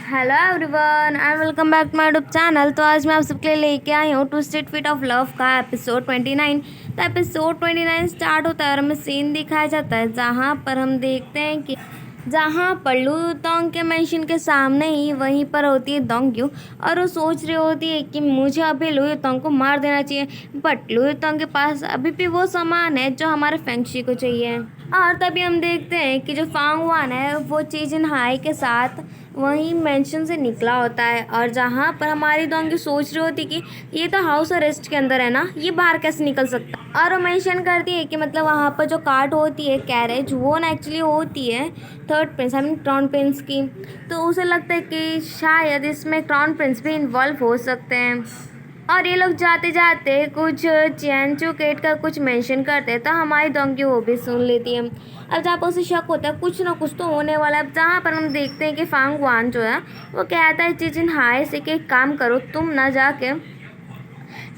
Hello everyone and welcome back to my YouTube channel. तो आज मैं आप सबके लिए लेके आई हूँ ट्विस्टेड फीट ऑफ लव का एपिसोड 29। तो एपिसोड 29 स्टार्ट होता है और हमें सीन दिखाया जाता है जहाँ पर हम देखते हैं कि जहाँ पर लू तोंग के मेंशन के सामने ही वहीं पर होती है दोंग्यू और वो सोच रही होती है कि मुझे अभी लू तोंग को मार देना चाहिए, बट लू तोंग के पास अभी भी वो सामान है जो हमारे फेंगशी को चाहिए। और तभी हम देखते हैं कि जो फांग वान है वो चीजिन हाई के साथ वहीं मेंशन से निकला होता है और जहाँ पर हमारी दोंगी सोच रही होती कि ये तो हाउस अरेस्ट के अंदर है ना, ये बाहर कैसे निकल सकता। और वो मेंशन करती है कि मतलब वहाँ पर जो कार्ट होती है कैरेज वो ना एक्चुअली होती है third Prince I mean crown Prince की। तो उसे लगता है कि शायद इसमें क्राउन प्रिंस भी इन्वॉल्व हो सकते हैं। और ये लोग जाते जाते कुछ चैनचू केट का कुछ मेंशन करते हैं तो हमारी दोंगी वो भी सुन लेती है। अब जहाँ पर उसे शक होता है कुछ ना कुछ तो होने वाला है। अब जहाँ पर हम देखते हैं कि फांग वान जो है वो कहता है चिचिन हाय से कि एक काम करो, तुम ना जाके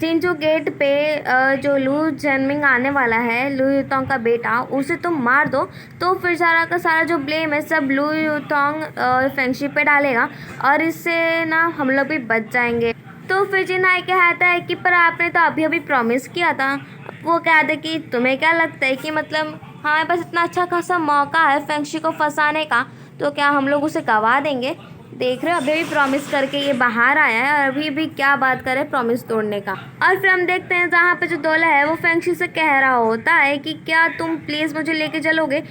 चिंचू गेट पे जो लू जन्मिंग आने वाला है लू यूतोंग का बेटा उसे तुम मार दो, तो फिर सारा का सारा जो ब्लेम है सब लू यूतोंग फेंगशी पे डालेगा और इससे ना हम लोग भी बच जाएंगे। तो फिर जिन्हाई कहता है कि पर आपने तो अभी अभी प्रॉमिस किया था। वो कहते कि तुम्हें क्या लगता है कि मतलब हमारे पास इतना अच्छा खासा मौका है फेंगशी को फंसाने का, तो क्या हम लोग उसे गवा देंगे। देख रहे हो अभी भी प्रॉमिस करके ये बाहर आया है और अभी भी क्या बात करे प्रॉमिस तोड़ने का। और फिर हम देखते हैं जहाँ पे जो दोला है वो फेंगशी से कह रहा होता है कि क्या तुम प्लीज़ मुझे लेके चलोगे।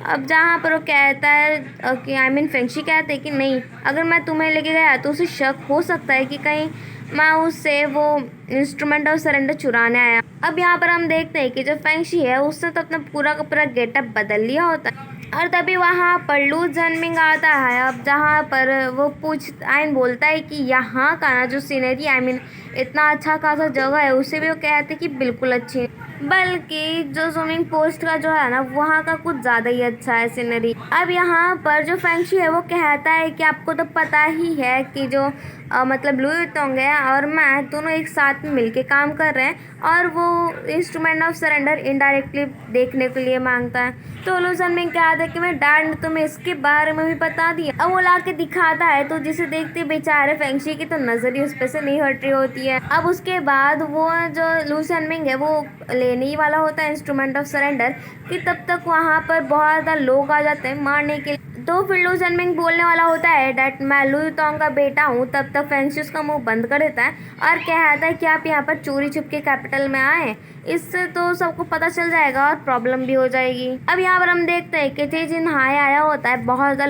अब जहाँ पर वो कहता है कि आई मीन फेंगशी कहते हैं कि नहीं, अगर मैं तुम्हें लेके गया तो उसे शक हो सकता है कि कहीं मैं उससे वो इंस्ट्रूमेंट और सरेंडर चुराने आया। अब यहाँ पर हम देखते हैं कि जो फेंगशी है उसने तो अपना पूरा का पूरा गेटअप बदल लिया होता है और तभी वहाँ पर लू जन्मिंग आता है। अब जहाँ पर वो बोलता है कि यहाँ का ना जो सीनरी आई मीन इतना अच्छा खासा जगह है, उसे भी वो कहते हैं कि बिल्कुल अच्छी है, बल्कि जो स्विमिंग पोस्ट का जो है ना वहाँ का कुछ ज़्यादा ही अच्छा है सीनरी। अब यहाँ पर जो फेंगशी है वो कहता है कि आपको तो पता ही है कि जो मतलब लू यूतोंग है और मैं दोनों एक साथ में मिलके काम कर रहे हैं और वो इंस्ट्रूमेंट ऑफ सरेंडर इनडायरेक्टली देखने के लिए मांगता है। तो लू जन्मिंग कहता है कि मैं डैड ने तुम्हें इसके बारे में भी बता दिया। अब वो ला के दिखाता है तो जिसे देखते बेचारे फेंगशी की तो नज़र ही उस पर से नहीं हट रही होती है। अब उसके बाद वो जो लू जन्मिंग है वो लेने ही वाला होता है इंस्ट्रूमेंट ऑफ सरेंडर कि तब तक वहाँ पर बहुत ज़्यादा लोग आ जाते हैं मारने के लिए। तो फिर लू जन्मिंग बोलने वाला होता है डैट मैं लू यूतोंग का बेटा हूँ, तब तक फेंगशी उसका मुंह बंद कर देता है और कहता है कि आप यहाँ पर चोरी छुप के कैपिटल में आए, इससे तो सबको पता चल जाएगा और प्रॉब्लम भी हो जाएगी। अब यहाँ पर हम देखते हैं कि चिचिन हाय आया होता है बहुत ज़्यादा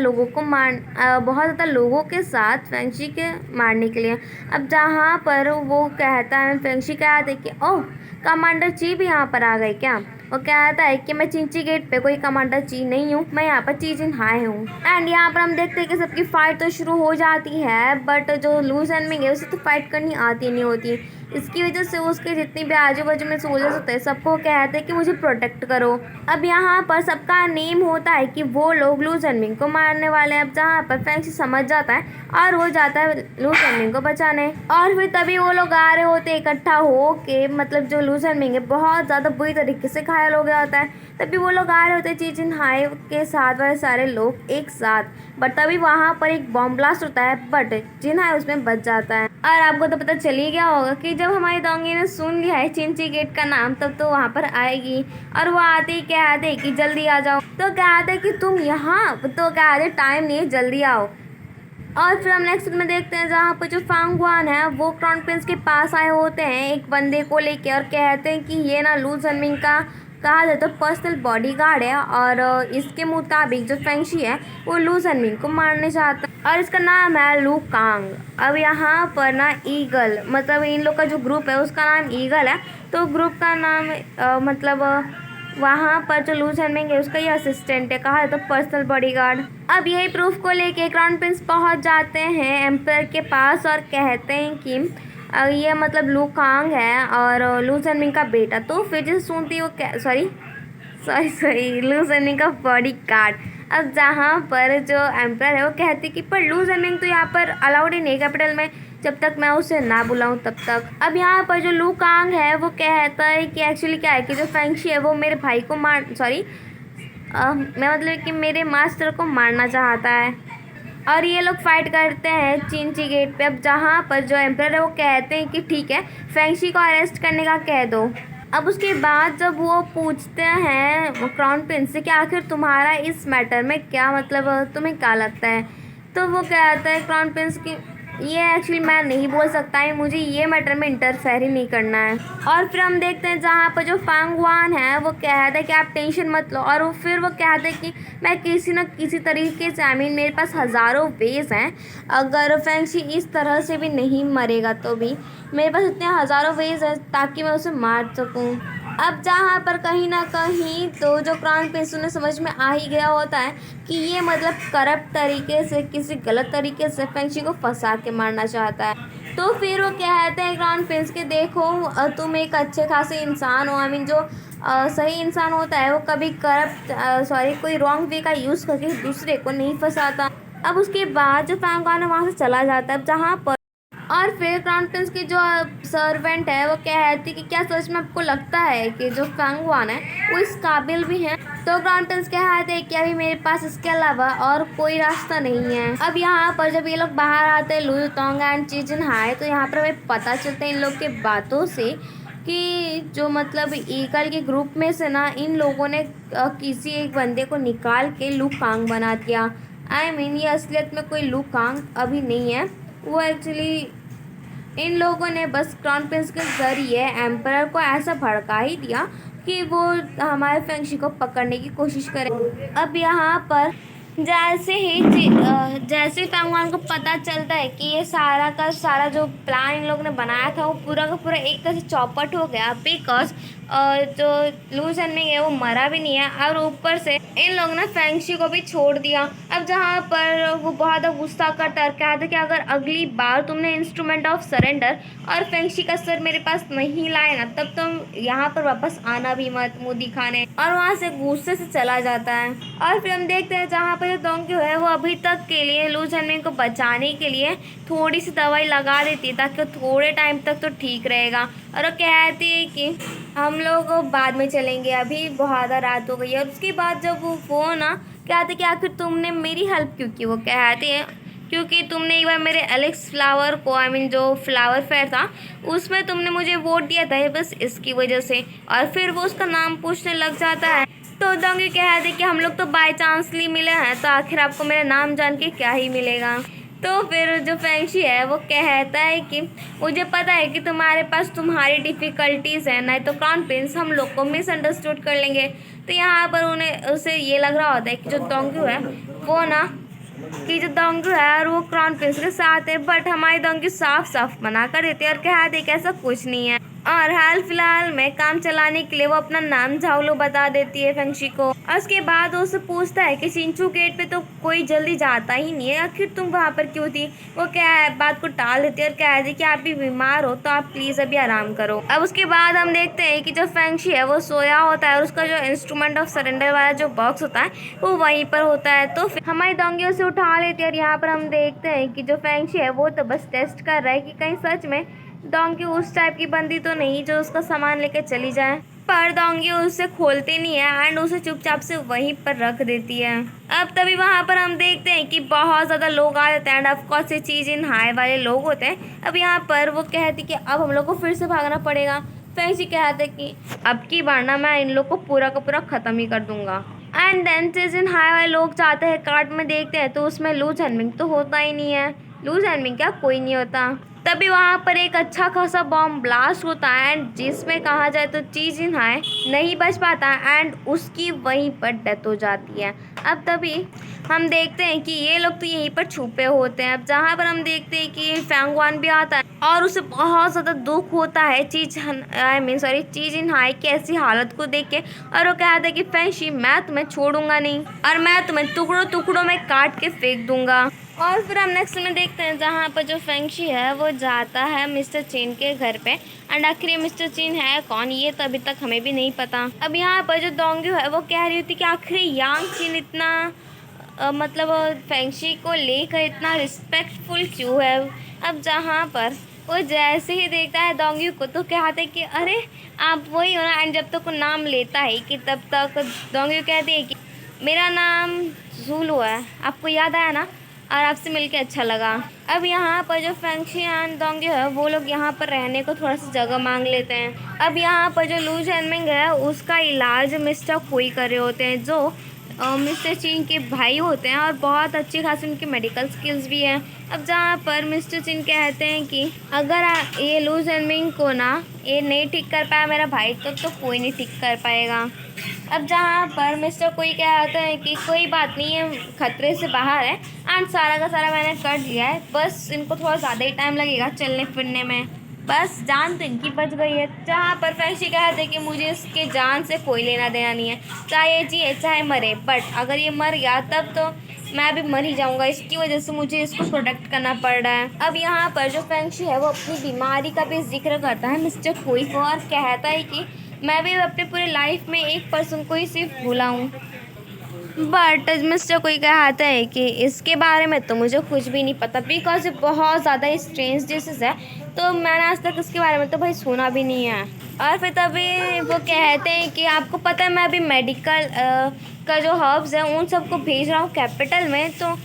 लोगों के साथ फेंगशी के मारने के लिए। अब जहाँ पर वो कहता है फेंगशी कहता है कि ओह कमांडर ची भी यहाँ पर आ गए क्या। वो कहता है कि मैं चिंची गेट पे कोई कमांडर ची नहीं हूँ, मैं यहाँ पर चिचिन हाय हूँ। एंड यहाँ पर हम देखते हैं कि सबकी फाइट तो शुरू हो जाती है, बट जो लू जन्मिंग है उसे तो फाइट करनी आती नहीं होती। इसकी वजह से उसके जितनी भी आजू बाजू में सोल्जर्स होते हैं सबको कहते हैं कि मुझे प्रोटेक्ट करो। अब यहाँ पर सबका नेम होता है कि वो लोग लू जन्मिंग को मारने वाले हैं। अब जहाँ पर फेंगशी समझ जाता है और वो जाता है लू जन्मिंग को बचाने और फिर तभी वो लोग आ रहे होते इकट्ठा हो के, मतलब जो लू जन्मिंग है बहुत ज़्यादा बुरी तरीके से घायल हो गया होता है। तभी वो लोग आ रहे होते हैं चिचिन हाय के साथ वाले सारे लोग एक साथ, बट तभी वहाँ पर एक बॉम्ब ब्लास्ट होता है बट जिन हाय उसमें बच जाता है। और आपको तो पता चल ही गया होगा कि जब हमारी दोंगी ने सुन लिया है चिंची गेट का नाम तब तो वहाँ पर आएगी और वो आते ही कहते कि जल्दी आ जाओ। तो कहते कि तुम यहाँ, तो कहते टाइम नहीं है जल्दी आओ। और फिर हम नेक्स्ट में देखते हैं जहाँ पर जो फांग वान है वो क्राउन प्रिंस के पास आए होते हैं एक बंदे को लेके और कहते हैं कि ये ना लू जन्मिंग का कहा जाए तो पर्सनल बॉडीगार्ड है और इसके मुताबिक जो फेंगशी है वो लू जन्मिंग को मारने चाहता है और इसका नाम है लू कांग। अब यहाँ पर ना ईगल मतलब इन लोग का जो ग्रुप है उसका नाम ईगल है, तो ग्रुप का नाम मतलब वहाँ पर जो लू जन्मिंग है उसका ये असिस्टेंट है, कहा जाए तो पर्सनल बॉडीगार्ड। अब यही प्रूफ को लेके क्राउन प्रिंस पहुँच जाते हैं एम्पायर के पास और कहते हैं कि ये मतलब लू कांग है और लू जन्मिंग का बेटा। तो फिर जैसे सुनती वो सॉरी लू जन्मिंग का बॉडी गार्ड। अब जहाँ पर जो एम्पायर है वो कहती कि पर लू जन्मिंग तो यहाँ पर अलाउड ही नहीं कैपिटल में, जब तक मैं उसे ना बुलाऊं तब तक। अब यहाँ पर जो लू कांग है वो कहता है कि एक्चुअली क्या है कि जो फेंगशी है वो मेरे भाई को मैं मतलब कि मेरे मास्टर को मारना चाहता है। और ये लोग फाइट करते हैं चिंची गेट पे। अब जहाँ पर जो एम्पर है वो कहते हैं कि ठीक है, फेंगशी को अरेस्ट करने का कह दो। अब उसके बाद जब वो पूछते हैं क्राउन प्रिंस से कि आखिर तुम्हारा इस मैटर में क्या मतलब, तुम्हें क्या लगता है, तो वो कहता है क्राउन प्रिंस की ये एक्चुअली मैं नहीं बोल सकता है, मुझे ये मैटर में इंटरफेयर ही नहीं करना है। और फिर हम देखते हैं जहाँ पर जो फांगवान है वो कहता है कि आप टेंशन मत लो, और फिर वो कहता है कि मैं किसी न किसी तरीके से मेरे पास हज़ारों वेज हैं, अगर फेंगशी इस तरह से भी नहीं मरेगा तो भी मेरे पास इतने हज़ारों वेज हैं ताकि मैं उसे मार सकूं। अब जहाँ पर कहीं ना कहीं तो जो क्राउन प्रिंस उन्हें समझ में आ ही गया होता है कि ये मतलब करप्ट तरीके से, किसी गलत तरीके से फेंगशी को फंसा के मारना चाहता है। तो फिर वो कहते हैं क्राउन प्रिंस के देखो तुम एक अच्छे खासे इंसान हो, जो सही इंसान होता है वो कभी कोई रॉन्ग वे का यूज़ करके दूसरे को नहीं फंसाता। अब उसके बाद जो फांगवान है वहाँ से चला जाता है जहाँ पर, और फिर क्राउन प्रिंस की जो सर्वेंट है वो कहती कि क्या सच में आपको लगता है कि जो फांगवान है वो इस काबिल भी है। तो क्राउन प्रिंस कहते हैं कि अभी मेरे पास इसके अलावा और कोई रास्ता नहीं है। अब यहाँ पर जब ये लोग बाहर आते हैं लू टोंग एंड ची जिन हाई, तो यहाँ पर हमें पता चलता है इन लोग के बातों से कि जो मतलब ईगल के ग्रुप में से ना इन लोगों ने किसी एक बंदे को निकाल के लू कांग बना दिया। ये असलियत में कोई लू कांग अभी नहीं है, वो एक्चुअली इन लोगों ने बस क्राउन प्रिंस के ज़रिए एम्परर को ऐसा भड़का ही दिया कि वो हमारे फेंगशी को पकड़ने की कोशिश करे। अब यहाँ पर जैसे फांगवान को पता चलता है कि ये सारा का सारा जो प्लान इन लोगों ने बनाया था वो पूरा का पूरा एक तरह से चौपट हो गया, बिकॉज जो लू जन्मिंग है वो मरा भी नहीं है, और ऊपर से इन लोगों ने फेंगशी को भी छोड़ दिया। अब जहाँ पर वो बहुत गुस्सा करता है, कहता है कि अगर अगली बार तुमने इंस्ट्रूमेंट ऑफ सरेंडर और फेंगशी का सर मेरे पास नहीं लाए ना, तब तुम यहाँ पर वापस आना भी मत मुँह दिखाने, और वहाँ से गुस्से से चला जाता है। और फिर हम देखते हैं जहाँ पर जो डोंक्यू है वो अभी तक के लिए लू जन्मिंग को बचाने के लिए थोड़ी सी दवाई लगा देती है ताकि थोड़े टाइम तक तो ठीक रहेगा, और वो कहती है कि हम लोग बाद में चलेंगे, अभी बहुत रात हो गई है। और उसके बाद जब वो ना कहते कि आखिर तुमने मेरी हेल्प क्यों की, वो कहते हैं क्योंकि तुमने एक बार मेरे एलेक्स फ्लावर को जो फ्लावर फेयर था उसमें तुमने मुझे वोट दिया था, बस इसकी वजह से। और फिर वो उसका नाम पूछने लग जाता है। तो डोंगी कहते हैं कि हम लोग तो बाय चांसली मिले हैं, तो आखिर आपको मेरा नाम जान के क्या ही मिलेगा। तो फिर जो फेंगशी है वो कहता है कि मुझे पता है कि तुम्हारे पास तुम्हारी डिफ़िकल्टीज़ हैं, नहीं तो क्राउन प्रिंस हम लोग को मिसअंडरस्टूड कर लेंगे। तो यहाँ पर उसे ये लग रहा होता है कि जो डोंगी है वो ना और वो क्राउन प्रिंस के साथ है, बट हमारी डोंगी साफ साफ मना कर देती है और कहते हैं कि ऐसा कुछ नहीं है। और हाल फिलहाल में काम चलाने के लिए वो अपना नाम झाओलू बता देती है फेंगशी को। और उसके बाद वो उससे पूछता है कि चिंचू गेट पे तो कोई जल्दी जाता ही नहीं है, आखिर तुम वहाँ पर क्यों थी। वो क्या है बात को टाल देती है और कह देती कि आप भी बीमार हो तो आप प्लीज़ अभी आराम करो। अब उसके बाद हम देखते हैं कि जो फेंगशी है वो सोया होता है और उसका जो इंस्ट्रूमेंट ऑफ सरेंडर वाला जो बॉक्स होता है वो वहीं पर होता है। तो फिर हमारी डोंगी उसे उठा लेती है और यहाँ पर हम देखते हैं कि जो फेंगशी है वो तो बस टेस्ट कर रहा है कि कहीं सच में डोंगी उस टाइप की बंदी तो नहीं जो उसका सामान लेके चली जाए, पर डोंगी उसे खोलती नहीं है एंड उसे चुपचाप से वहीं पर रख देती है। अब तभी वहाँ पर हम देखते हैं कि बहुत ज़्यादा लोग आ जाते हैं एंड ऑफकोर्स ये चीज़ इन हाई वाले लोग होते हैं। अब यहाँ पर वो कहती कि अब हम लोग को फिर से भागना पड़ेगा। फेंगशी कहते कि अब की बार ना मैं इन लोग को पूरा का पूरा ख़त्म ही कर दूंगा। एंड देन इन हाई वाले लोग जाते हैं कार्ट में देखते हैं तो उसमें लू जन्मिंग तो होता ही नहीं है। लू जन्मिंग क्या कोई नहीं होता। तभी वहाँ पर एक अच्छा खासा बॉम्ब ब्लास्ट होता है एंड जिसमें कहा जाए तो ची जिन हाई नहीं बच पाता एंड उसकी वहीं पर डेथ हो जाती है। अब तभी हम देखते हैं कि ये लोग तो यहीं पर छुपे होते हैं। अब जहाँ पर हम देखते हैं कि फांगवान भी आता है और उसे बहुत ज़्यादा दुख होता है ची जिन हाई की ऐसी हालत को देख के, और वो कहता है कि फेंगशी मैं तुम्हें छोड़ूंगा नहीं और मैं तुम्हें टुकड़ों टुकड़ों में काट के फेंक दूंगा। और फिर हम नेक्स्ट में देखते हैं जहाँ पर जो फेंगशी है वो जाता है मिस्टर चीन के घर पे एंड आखिर मिस्टर चीन है कौन ये तो अभी तक हमें भी नहीं पता। अब यहाँ पर जो डोंगी है वो कह रही थी कि आखिर यांग चीन इतना मतलब फेंगशी को लेकर इतना रिस्पेक्टफुल क्यों है। अब जहाँ पर वो जैसे ही देखता है डोंगी को तो कहते हैं कि अरे आप वही हो ना, एंड जब तक वो नाम लेता है कि तब तक डोंगी कहती है कि मेरा नाम जूलू है, आपको याद आया ना। और आपसे मिलके अच्छा लगा। अब यहाँ पर जो फेंगशी एंड दोंग्यो है वो लोग यहाँ पर रहने को थोड़ा सा जगह मांग लेते हैं। अब यहाँ पर जो लू जेनमिंग है उसका इलाज मिस्टर कुई कर रहे होते हैं, जो मिस्टर चिन के भाई होते हैं और बहुत अच्छी खासी उनकी मेडिकल स्किल्स भी हैं। अब जहाँ पर मिस्टर चिन कहते हैं कि अगर ये लू जेनमिंग को ना ये नहीं ठीक कर पाया मेरा भाई तो कोई नहीं ठीक कर पाएगा। अब जहाँ पर मिस्टर कोई कहते हैं कि कोई बात नहीं है, खतरे से बाहर है एंड सारा का सारा मैंने कर दिया है, बस इनको थोड़ा ज़्यादा ही टाइम लगेगा चलने फिरने में, बस जान तो इनकी बच गई है। जहाँ पर फेंगशी कहते हैं कि मुझे इसके जान से कोई लेना देना नहीं है, चाहे ये जिए चाहे मरे, बट अगर ये मर गया तब तो मैं भी मर ही जाऊंगा, इसकी वजह से मुझे इसको प्रोटेक्ट करना पड़ रहा है। अब यहाँ पर जो फेंगशी है वो अपनी बीमारी का भी जिक्र करता है मिस्टर कोई को और कहता है कि मैं भी अपने पूरे लाइफ में एक पर्सन को ही सिर्फ भूला हूँ, बट मिस्टर कोई कहता है कि इसके बारे में तो मुझे कुछ भी नहीं पता बिकॉज ये बहुत ज़्यादा स्ट्रेंज डिसीज़ है, तो मैंने आज तक इसके बारे में तो भाई सुना भी नहीं है। और फिर तभी वो कहते हैं कि आपको पता है मैं अभी मेडिकल का जो हर्ब्स है उन सबको भेज रहा हूँ कैपिटल में, तो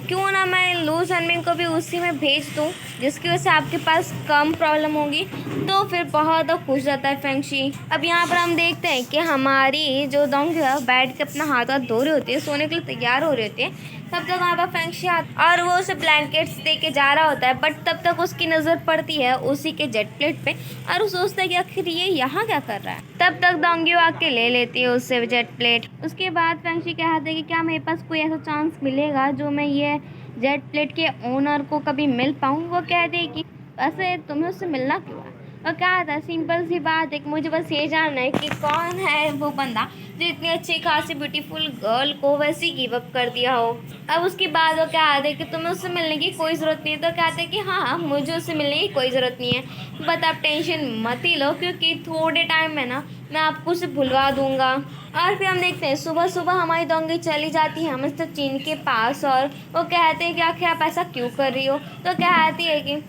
क्यों ना मैं लू जेनमिंग को भी उसी में भेज दूँ जिसकी वजह से आपके पास कम प्रॉब्लम होगी, तो फिर बहुत खुश रहता है फेंगशी। अब यहाँ पर हम देखते हैं कि हमारी जो दोंग्यो है बैठ के अपना हाथ धो रही होती है, सोने के लिए तैयार हो रही होती है, तब तक वहाँ पर फेंगशी और वो उसे ब्लैंकेट्स दे के जा रहा होता है, बट तब तक उसकी नज़र पड़ती है उसी के जेट प्लेट पे और वो सोचता है कि आखिर ये यहाँ क्या कर रहा है। तब तक दोंग्यो आके ले लेती है उससे जेट प्लेट। उसके बाद फेंगशी कहते हैं कि क्या मेरे पास कोई ऐसा चांस मिलेगा जो मैं ये जेट प्लेट के ओनर को कभी मिल पाऊँ। वो कहते हैं कि वैसे तुम्हें उससे मिलना क्यों है। और क्या था, सिंपल सी बात है कि मुझे बस ये जानना है कि कौन है वो बंदा जो इतनी अच्छी खासी ब्यूटीफुल गर्ल को वैसे ही गिव अप कर दिया हो। अब उसके बाद वो क्या आते कि तुम्हें उससे मिलने की कोई ज़रूरत नहीं है, तो कहते हैं कि हाँ मुझे उससे मिलने की कोई ज़रूरत नहीं है, बट आप टेंशन मत ही लो क्योंकि थोड़े टाइम में ना मैं आपको उसे भुलवा दूंगा। और फिर हम देखते हैं सुबह सुबह हमारी दोंगी चली जाती है मिस्टर चिन के पास और वो कहते हैं कि आखिर आप ऐसा क्यों कर रही हो। तो कहती है कि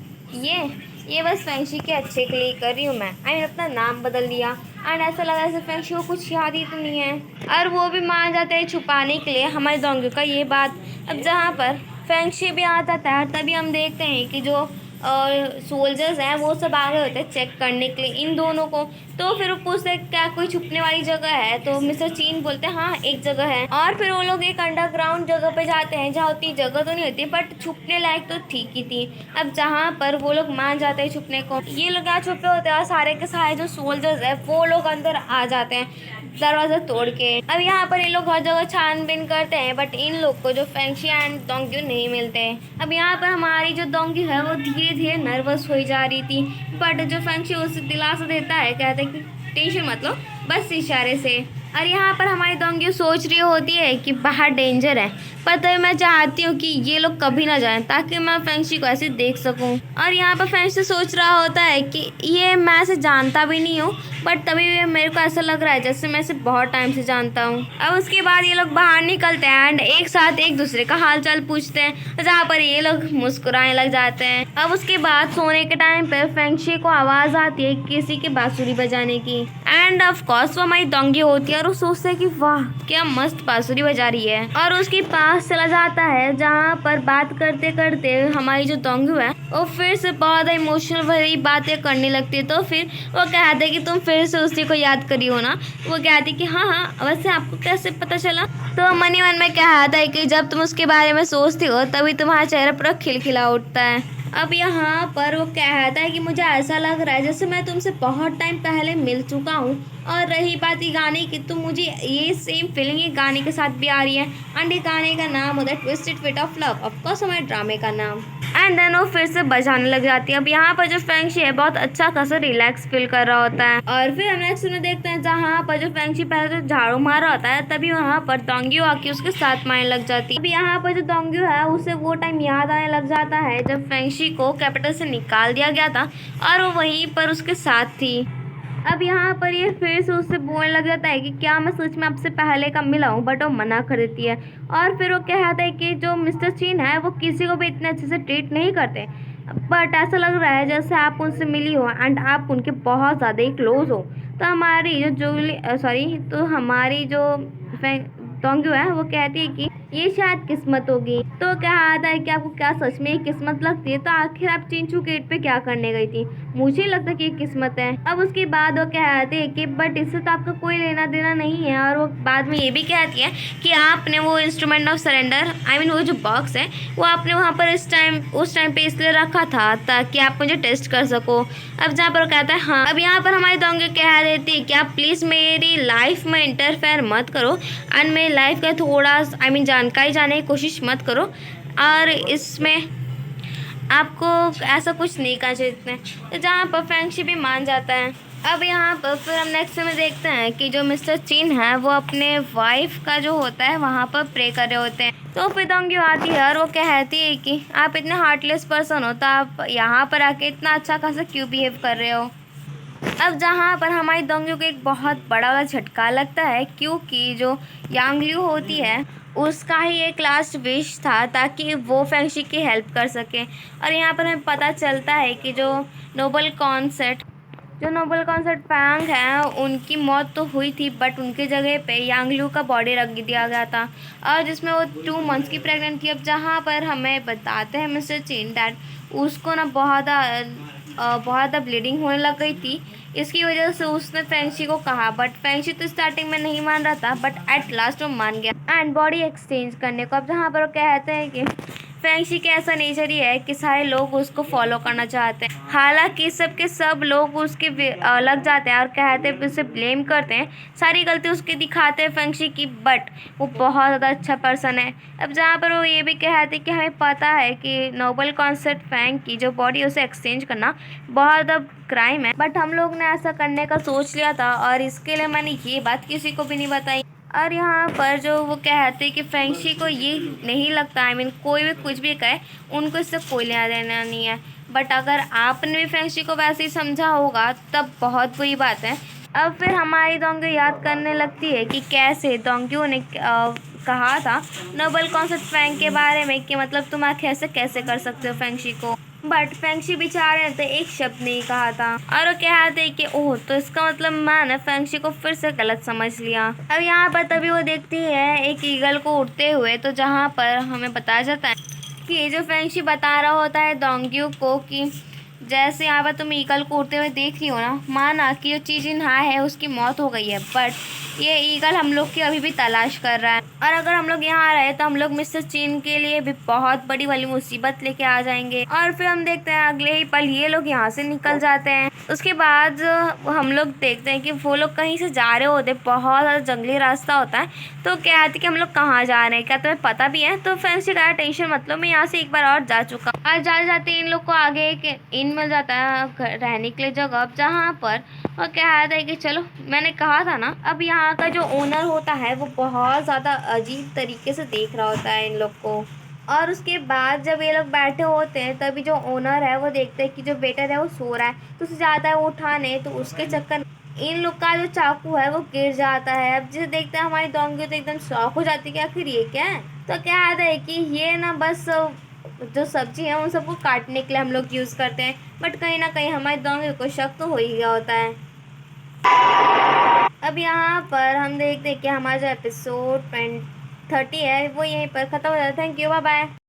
ये बस फेंगशी के अच्छे के लिए कर रही हूँ, मैंने अपना नाम बदल दिया एंड ऐसा लगा जैसे फेंगशी को कुछ याद ही तो नहीं है, और वो भी मान जाते हैं छुपाने के लिए हमारी दोंगी का ये बात। अब जहाँ पर फेंगशी भी आ जाता है तभी हम देखते हैं कि जो सोल्जर्स हैं वो सब आ गए होते हैं चेक करने के लिए इन दोनों को। तो फिर वो पूछते हैं क्या कोई छुपने वाली जगह है, तो मिस्टर चीन बोलते हैं हाँ एक जगह है। और फिर वो लोग एक अंडरग्राउंड जगह पे जाते हैं जहाँ उतनी जगह तो नहीं होती बट छुपने लायक तो ठीक ही थी। अब जहाँ पर वो लोग मान जाते हैं छुपने को, ये लोग यहाँ छुपे होते हैं और सारे के सारे जो सोल्जर्स है वो लोग अंदर आ जाते हैं दरवाज़ा तोड़ के। अब यहाँ पर ये लोग हर जगह छानबीन करते हैं बट इन लोग को जो फेंगशी एंड दोंग्यो नहीं मिलते हैं। अब यहाँ पर हमारी जो दोंग्यो है वो धीरे धीरे नर्वस हो जा रही थी, बट जो फेंगशी उसे दिलासा देता है, कहते हैं कि टेंशन मत लो, बस इशारे से। और यहाँ पर हमारी दोंग्यो सोच रही होती है कि बाहर डेंजर है, पर तभी मैं चाहती हूँ कि ये लोग कभी ना जाएं ताकि मैं फेंगशी को ऐसे देख सकूँ। और यहाँ पर फेंगशी सोच रहा होता है कि ये मैं इसे जानता भी नहीं हूँ, बट तभी मेरे को ऐसा लग रहा है जैसे मैं इसे बहुत टाइम से जानता हूँ। अब उसके बाद ये लोग बाहर निकलते हैं एंड एक साथ एक दूसरे का हाल चाल पूछते हैं, जहाँ पर ये लोग मुस्कुराने लग जाते हैं। अब उसके बाद सोने के टाइम पर फेंगशी को आवाज़ आती है किसी के बांसुरी बजाने की एंड ऑफ कोर्स वो हमारी दोंग्यो होती है और वो सोचते हैं कि वाह क्या मस्त बांसुरी बजा रही है, और उसके पास चला जाता है जहाँ पर बात करते करते हमारी जो दोंग्यो है वो फिर से बहुत इमोशनल भरी बातें करने लगती है। तो फिर वो कहते हैं कि तुम फिर से उसी को याद करी हो ना। वो कहती है कि हाँ वैसे आपको कैसे पता चला। तो मन ही मन में कहता है कि जब तुम उसके बारे में सोचती हो तभी तुम्हारा चेहरा पूरा खिलखिला उठता है। अब यहाँ पर वो कहता है कि मुझे ऐसा लग रहा है जैसे मैं तुमसे बहुत टाइम पहले मिल चुका हूँ, और रही बात ये गाने की तो मुझे ये सेम फीलिंग ये गाने के साथ भी आ रही है एंड ये गाने का नाम होता है twisted fit of love, of course हमारे ड्रामे का नाम। एंड देन वो फिर से बजाने लग जाती है। अब यहाँ पर जो फेंगशी है बहुत अच्छा खासा रिलैक्स फील कर रहा होता है। और फिर हम नेक्स्ट में देखते हैं जहाँ पर जो फेंगशी पहले तो झाड़ू मार रहा होता है तभी वहाँ पर दोंग्यो आके उसके साथ मारने लग जाती है। अब यहाँ पर जो दोंग्यो है उसे वो टाइम याद आने लग जाता है जब फेंगशी को कैपिटल से निकाल दिया गया था और वो वहीं पर उसके साथ थी। अब यहाँ पर ये फिर से उससे बोलने लग जाता है कि क्या मैं सच में आपसे पहले कब मिला हूँ, बट वो मना कर देती है। और फिर वो कहता है कि जो मिस्टर चीन है वो किसी को भी इतने अच्छे से ट्रीट नहीं करते, बट ऐसा लग रहा है जैसे आप उनसे मिली हो एंड आप उनके बहुत ज़्यादा ही क्लोज हो। तो हमारी जो दोंग्यो है वो कहती है कि ये शायद किस्मत होगी। तो क्या आता है कि आपको क्या सच में ये किस्मत लगती है? तो आखिर आप चिंचू गेट पे क्या करने गई थी? मुझे लगता है कि ये किस्मत है। अब उसके बाद वो कहते हैं कि बट इससे तो आपका कोई लेना देना नहीं है। और वो बाद में ये भी कहती है कि आपने वो इंस्ट्रूमेंट ऑफ सरेंडर वो जो बॉक्स है वो आपने वहाँ पर उस टाइम पे इसलिए रखा था ताकि आप मुझे टेस्ट कर सको। अब जहाँ पर वो कहता है हाँ। अब यहाँ पर हमारी दोंगी कह देती है कि आप प्लीज़ मेरी लाइफ में इंटरफेयर मत करो एंड मेरी लाइफ का थोड़ा जानकारी जानने की कोशिश मत करो, और इसमें आपको ऐसा कुछ नहीं करना चाहिए इतने। तो जहाँ पर फेंगशी भी मान जाता है। अब यहाँ पर फिर हम नेक्स्ट में देखते हैं कि जो मिस्टर चिन है वो अपने वाइफ का जो होता है वहाँ पर प्रे कर रहे होते हैं। तो फिर दोंगी आती है और वो कहती है कि आप इतने हार्टलेस पर्सन हो तो आप यहाँ पर आके इतना अच्छा खासा क्यों बिहेव कर रहे हो। अब जहाँ पर हमारी दोंगियों को एक बहुत बड़ा वाला झटका लगता है क्योंकि जो यांगलिू होती है उसका ही एक लास्ट विश था ताकि वो फेंगशी की हेल्प कर सके। और यहाँ पर हमें पता चलता है कि जो नोबल कॉन्सेप्ट फैंग है उनकी मौत तो हुई थी बट उनके जगह पे यांगलिू का बॉडी रख दिया गया था और जिसमें वो 2 मंथ्स की प्रेग्नेंट थी। अब जहाँ पर हमें बताते हैं मिस्टर चिन डैड उसको ना बहुत ज़्यादा ब्लीडिंग होने लग गई थी। इसकी वजह से उसने फेंगशी को कहा बट फेंगशी तो स्टार्टिंग में नहीं मान रहा था बट एट लास्ट वो मान गया एंड बॉडी एक्सचेंज करने को। अब जहाँ पर वो कहते हैं कि फेंगशी का ऐसा नेचर ही है कि सारे लोग उसको फॉलो करना चाहते हैं। हालांकि सब के सब लोग उसके लग जाते हैं और कहते हैं उसे ब्लेम करते हैं, सारी गलती उसकी दिखाते हैं फेंगशी की, बट वो बहुत ज़्यादा अच्छा पर्सन है। अब जहाँ पर वो ये भी कहते हैं कि हमें पता है कि नोबल कॉन्सेप्ट फैंग की जो बॉडी उसे एक्सचेंज करना बहुत क्राइम है बट हम लोग ने ऐसा करने का सोच लिया था और इसके लिए मैंने ये बात किसी को भी नहीं बताई। और यहाँ पर जो वो कहते हैं कि फेंगशी को ये नहीं लगता कोई भी कुछ भी कहे उनको इससे कोई लेना देना नहीं है, बट अगर आपने भी फेंगशी को वैसे ही समझा होगा तब बहुत बुरी बात है। अब फिर हमारी दोंगी याद करने लगती है कि कैसे दोंगियों ने कहा था नोबल कॉन्सेप्ट फैंग के बारे में कि मतलब तुम आखिर ऐसे कैसे कर सकते हो फेंगशी को, बट फेंगशी बेचारे ने तो एक शब्द नहीं कहा था और वो कहते हैं कि ओह तो इसका मतलब मैंने फेंगशी को फिर से गलत समझ लिया। अब यहाँ पर तभी वो देखती है एक ईगल को उड़ते हुए, तो जहाँ पर हमें बताया जाता है कि जो फेंगशी बता रहा होता है दोंगियों को कि जैसे यहाँ पर तुम ईगल को उड़ते हुए देख रही हो ना, माना कि जो चीज़ यहाँ है उसकी मौत हो गई है बट ये ईगल हम लोग की अभी भी तलाश कर रहा है और अगर हम लोग यहाँ रहे तो हम लोग मिस्टर चिन के लिए भी बहुत बड़ी वाली मुसीबत लेके आ जाएंगे। और फिर हम देखते हैं अगले ही पल ये लोग यहाँ से निकल जाते हैं। उसके बाद हम लोग देखते हैं कि वो लोग कहीं से जा रहे होते, बहुत ज़्यादा जंगली रास्ता होता है। तो कहते कि हम लोग कहाँ जा रहे हैं, क्या तुम्हें पता भी है? तो फ्रेंड्स से कहा टेंशन मतलब मैं यहाँ से एक बार और जा चुका हूँ। आज जाते जाते इन लोग को आगे एक इन मिल जाता है रहने के लिए जगह, जहाँ पर और कहता है कि चलो मैंने कहा था ना। अब यहाँ का जो ओनर होता है वो बहुत ज़्यादा अजीब तरीके से देख रहा होता है इन लोग को। और उसके बाद जब ये लोग बैठे होते हैं तभी जो ओनर है वो देखते हैं कि जो वेटर है वो सो रहा है, तो उसे जाता है वो उठाने, तो उसके चक्कर इन लोग का जो चाकू है वो गिर जाता है। अब जिसे देखते हैं हमारी दोंगी तो एकदम शॉक हो जाती है कि आखिर ये क्या है। तो क्या है कि ये ना बस जो सब्जी है उन सबको काटने के लिए हम लोग यूज़ करते हैं, बट कहीं ना कहीं हमारी दोंगी को शक तो हो ही गया होता है। अब यहाँ पर हम देखते हैं कि हमारा जो एपिसोड 30 है वो यहीं पर ख़त्म हो जाता है। Thank you, bye bye.